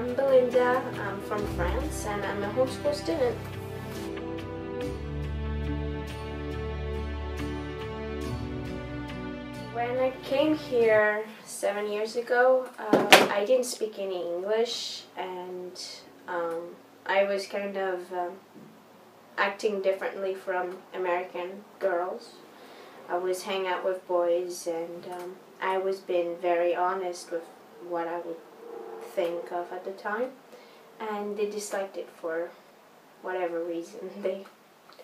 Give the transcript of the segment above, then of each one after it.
I'm Belinda. I'm from France and I'm a homeschool student. When I came here 7 years ago, I didn't speak any English, and I was kind of acting differently from American girls. I was hanging out with boys, and I was being very honest with what I would think of at the time, and they disliked it for whatever reason. I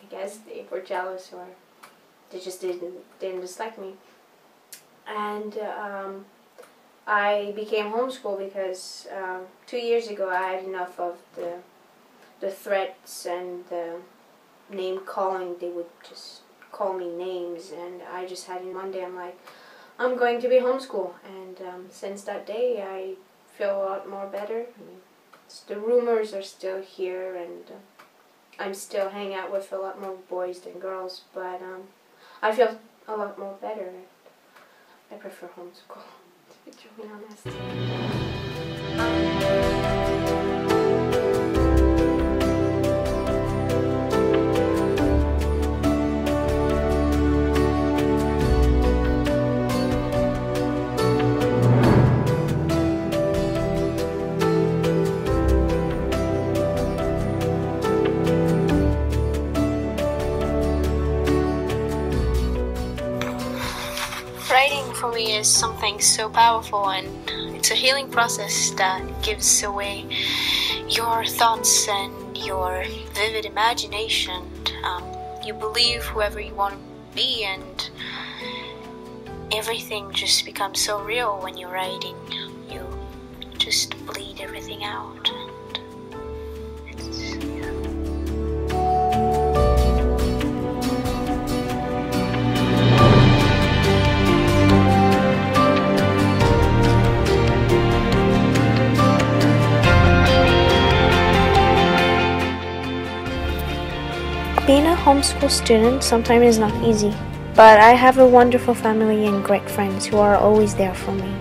guess they were jealous, or they just didn't dislike me. And I became homeschooled because 2 years ago I had enough of the threats and the name calling. They would just call me names, and I just had one day I'm like, I'm going to be homeschooled. And since that day I feel a lot more better. I mean, the rumors are still here, and I'm still hanging out with a lot more boys than girls, but I feel a lot more better. I prefer homeschool, to be truly honest. Writing for me is something so powerful, and it's a healing process that gives away your thoughts and your vivid imagination. You believe whoever you want to be, and everything just becomes so real when you're writing. You just bleed everything out. Being a homeschool student sometimes is not easy, but I have a wonderful family and great friends who are always there for me.